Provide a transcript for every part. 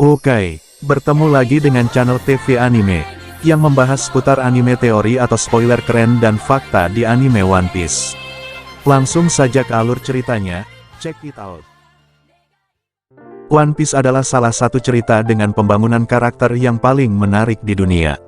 Oke, bertemu lagi dengan channel TV Anime, yang membahas seputar anime teori atau spoiler keren dan fakta di anime One Piece. Langsung saja ke alur ceritanya, check it out. One Piece adalah salah satu cerita dengan pembangunan karakter yang paling menarik di dunia.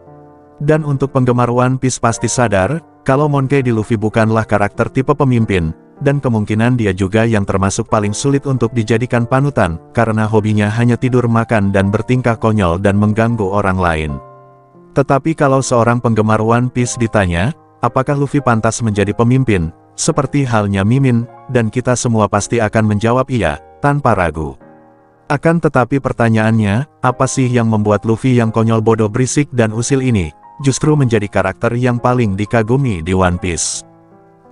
Dan untuk penggemar One Piece pasti sadar, kalau Monkey D. Luffy bukanlah karakter tipe pemimpin, dan kemungkinan dia juga yang termasuk paling sulit untuk dijadikan panutan, karena hobinya hanya tidur makan dan bertingkah konyol dan mengganggu orang lain. Tetapi kalau seorang penggemar One Piece ditanya, apakah Luffy pantas menjadi pemimpin, seperti halnya Mimin, dan kita semua pasti akan menjawab iya, tanpa ragu. Akan tetapi pertanyaannya, apa sih yang membuat Luffy yang konyol bodoh berisik dan usil ini, justru menjadi karakter yang paling dikagumi di One Piece?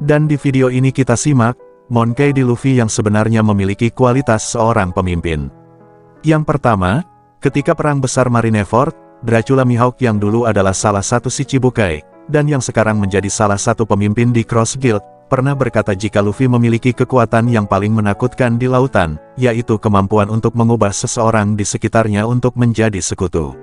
Dan di video ini kita simak, Monkey D. Luffy yang sebenarnya memiliki kualitas seorang pemimpin. Yang pertama, ketika Perang Besar Marineford, Dracula Mihawk yang dulu adalah salah satu Shichibukai, dan yang sekarang menjadi salah satu pemimpin di Cross Guild, pernah berkata jika Luffy memiliki kekuatan yang paling menakutkan di lautan, yaitu kemampuan untuk mengubah seseorang di sekitarnya untuk menjadi sekutu.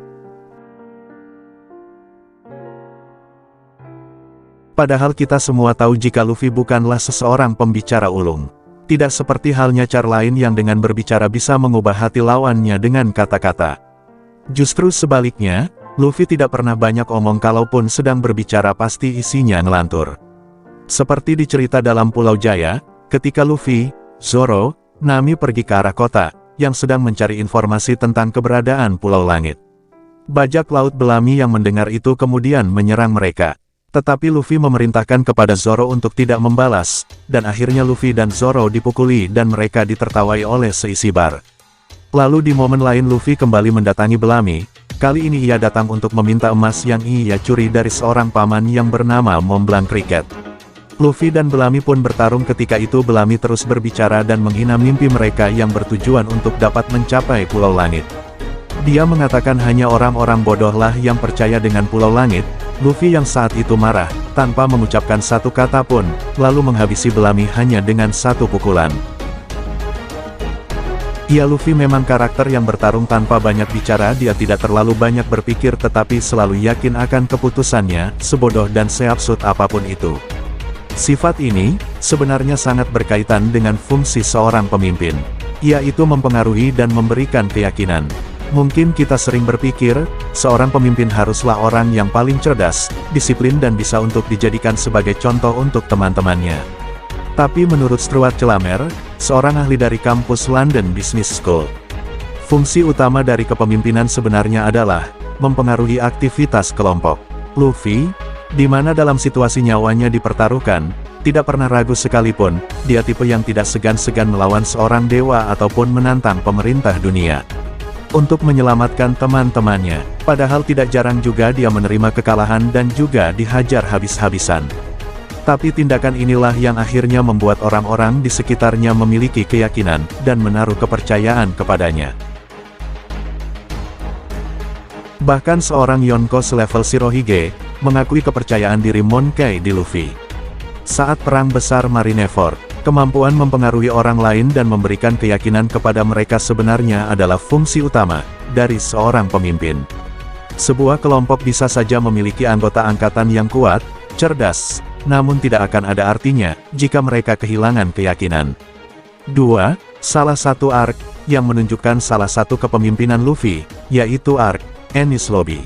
Padahal kita semua tahu jika Luffy bukanlah seseorang pembicara ulung. Tidak seperti halnya Char lain yang dengan berbicara bisa mengubah hati lawannya dengan kata-kata. Justru sebaliknya, Luffy tidak pernah banyak omong kalaupun sedang berbicara pasti isinya ngelantur. Seperti di cerita dalam Pulau Jaya, ketika Luffy, Zoro, Nami pergi ke arah kota, yang sedang mencari informasi tentang keberadaan Pulau Langit. Bajak laut Belami yang mendengar itu kemudian menyerang mereka. Tetapi Luffy memerintahkan kepada Zoro untuk tidak membalas, dan akhirnya Luffy dan Zoro dipukuli dan mereka ditertawai oleh seisi bar. Lalu di momen lain Luffy kembali mendatangi Belami, kali ini ia datang untuk meminta emas yang ia curi dari seorang paman yang bernama Montblanc Cricket. Luffy dan Belami pun bertarung ketika itu Belami terus berbicara dan menghina mimpi mereka yang bertujuan untuk dapat mencapai Pulau Langit. Dia mengatakan hanya orang-orang bodohlah yang percaya dengan Pulau Langit. Luffy yang saat itu marah, tanpa mengucapkan satu kata pun, lalu menghabisi Belami hanya dengan satu pukulan. Ya, Luffy memang karakter yang bertarung tanpa banyak bicara, dia tidak terlalu banyak berpikir tetapi selalu yakin akan keputusannya, sebodoh dan seabsurd apapun itu. Sifat ini, sebenarnya sangat berkaitan dengan fungsi seorang pemimpin, yaitu mempengaruhi dan memberikan keyakinan. Mungkin kita sering berpikir, seorang pemimpin haruslah orang yang paling cerdas, disiplin dan bisa untuk dijadikan sebagai contoh untuk teman-temannya. Tapi menurut Stuart Chalamer, seorang ahli dari kampus London Business School, fungsi utama dari kepemimpinan sebenarnya adalah mempengaruhi aktivitas kelompok. Luffy, di mana dalam situasi nyawanya dipertaruhkan, tidak pernah ragu sekalipun, dia tipe yang tidak segan-segan melawan seorang dewa ataupun menantang pemerintah dunia untuk menyelamatkan teman-temannya. Padahal tidak jarang juga dia menerima kekalahan dan juga dihajar habis-habisan. Tapi tindakan inilah yang akhirnya membuat orang-orang di sekitarnya memiliki keyakinan dan menaruh kepercayaan kepadanya. Bahkan seorang Yonko selevel Shirohige mengakui kepercayaan diri Monkey D. Luffy. Saat Perang Besar Marineford, kemampuan mempengaruhi orang lain dan memberikan keyakinan kepada mereka sebenarnya adalah fungsi utama dari seorang pemimpin. Sebuah kelompok bisa saja memiliki anggota angkatan yang kuat, cerdas, namun tidak akan ada artinya jika mereka kehilangan keyakinan. 2. Salah satu arc yang menunjukkan salah satu kepemimpinan Luffy, yaitu arc Enies Lobby.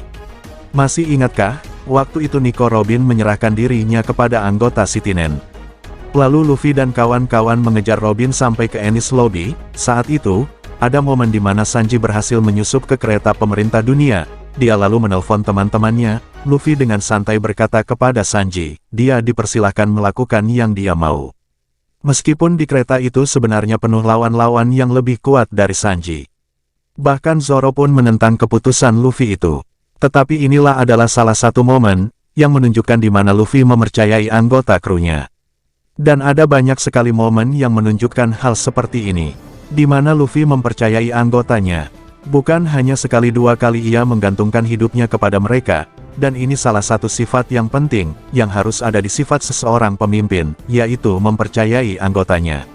Masih ingatkah, waktu itu Nico Robin menyerahkan dirinya kepada anggota Citinen? Lalu Luffy dan kawan-kawan mengejar Robin sampai ke Enies Lobby. Saat itu, ada momen di mana Sanji berhasil menyusup ke kereta pemerintah dunia. Dia lalu menelpon teman-temannya. Luffy dengan santai berkata kepada Sanji, dia dipersilahkan melakukan yang dia mau. Meskipun di kereta itu sebenarnya penuh lawan-lawan yang lebih kuat dari Sanji. Bahkan Zoro pun menentang keputusan Luffy itu. Tetapi inilah adalah salah satu momen yang menunjukkan di mana Luffy mempercayai anggota krunya. Dan ada banyak sekali momen yang menunjukkan hal seperti ini, di mana Luffy mempercayai anggotanya. Bukan hanya sekali dua kali ia menggantungkan hidupnya kepada mereka, dan ini salah satu sifat yang penting, yang harus ada di sifat seseorang pemimpin, yaitu mempercayai anggotanya.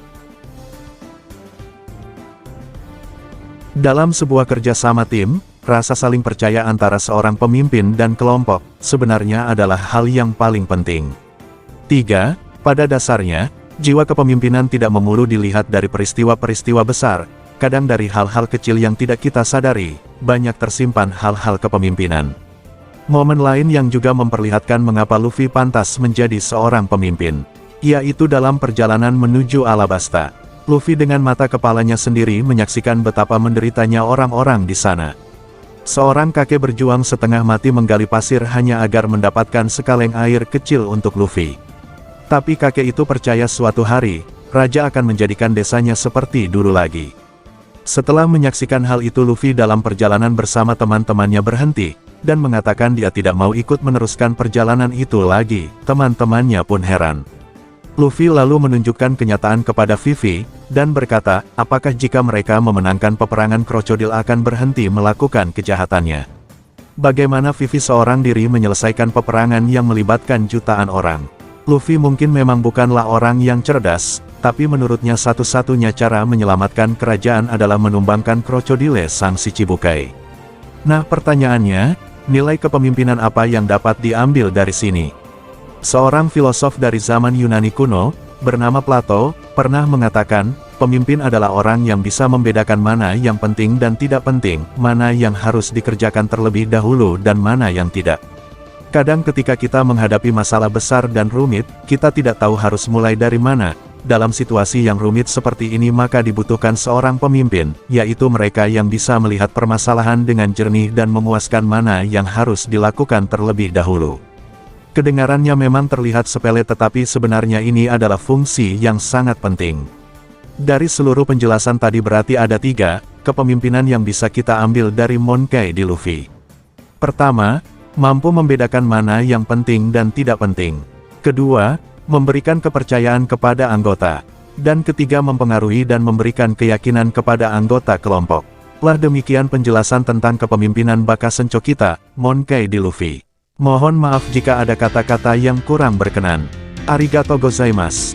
Dalam sebuah kerjasama tim, rasa saling percaya antara seorang pemimpin dan kelompok sebenarnya adalah hal yang paling penting. 3. Pada dasarnya, jiwa kepemimpinan tidak melulu dilihat dari peristiwa-peristiwa besar, kadang dari hal-hal kecil yang tidak kita sadari, banyak tersimpan hal-hal kepemimpinan. Momen lain yang juga memperlihatkan mengapa Luffy pantas menjadi seorang pemimpin, yaitu dalam perjalanan menuju Alabasta. Luffy dengan mata kepalanya sendiri menyaksikan betapa menderitanya orang-orang di sana. Seorang kakek berjuang setengah mati menggali pasir hanya agar mendapatkan sekaleng air kecil untuk Luffy. Tapi kakek itu percaya suatu hari, raja akan menjadikan desanya seperti dulu lagi. Setelah menyaksikan hal itu, Luffy dalam perjalanan bersama teman-temannya berhenti, dan mengatakan dia tidak mau ikut meneruskan perjalanan itu lagi. Teman-temannya pun heran. Luffy lalu menunjukkan kenyataan kepada Vivi, dan berkata, apakah jika mereka memenangkan peperangan krokodil akan berhenti melakukan kejahatannya? Bagaimana Vivi seorang diri menyelesaikan peperangan yang melibatkan jutaan orang? Luffy mungkin memang bukanlah orang yang cerdas, tapi menurutnya satu-satunya cara menyelamatkan kerajaan adalah menumbangkan krokodile sang Shichibukai. Nah, pertanyaannya, nilai kepemimpinan apa yang dapat diambil dari sini? Seorang filosof dari zaman Yunani kuno, bernama Plato, pernah mengatakan, pemimpin adalah orang yang bisa membedakan mana yang penting dan tidak penting, mana yang harus dikerjakan terlebih dahulu dan mana yang tidak. Kadang ketika kita menghadapi masalah besar dan rumit, kita tidak tahu harus mulai dari mana. Dalam situasi yang rumit seperti ini maka dibutuhkan seorang pemimpin, yaitu mereka yang bisa melihat permasalahan dengan jernih dan memuaskan mana yang harus dilakukan terlebih dahulu. Kedengarannya memang terlihat sepele, tetapi sebenarnya ini adalah fungsi yang sangat penting. Dari seluruh penjelasan tadi berarti ada 3 kepemimpinan yang bisa kita ambil dari Monkey D. Luffy. Pertama, mampu membedakan mana yang penting dan tidak penting. Kedua, memberikan kepercayaan kepada anggota. Dan ketiga, mempengaruhi dan memberikan keyakinan kepada anggota kelompok. Lah demikian penjelasan tentang kepemimpinan Bakasencho kita, Monkey D. Luffy. Mohon maaf jika ada kata-kata yang kurang berkenan. Arigatou gozaimasu.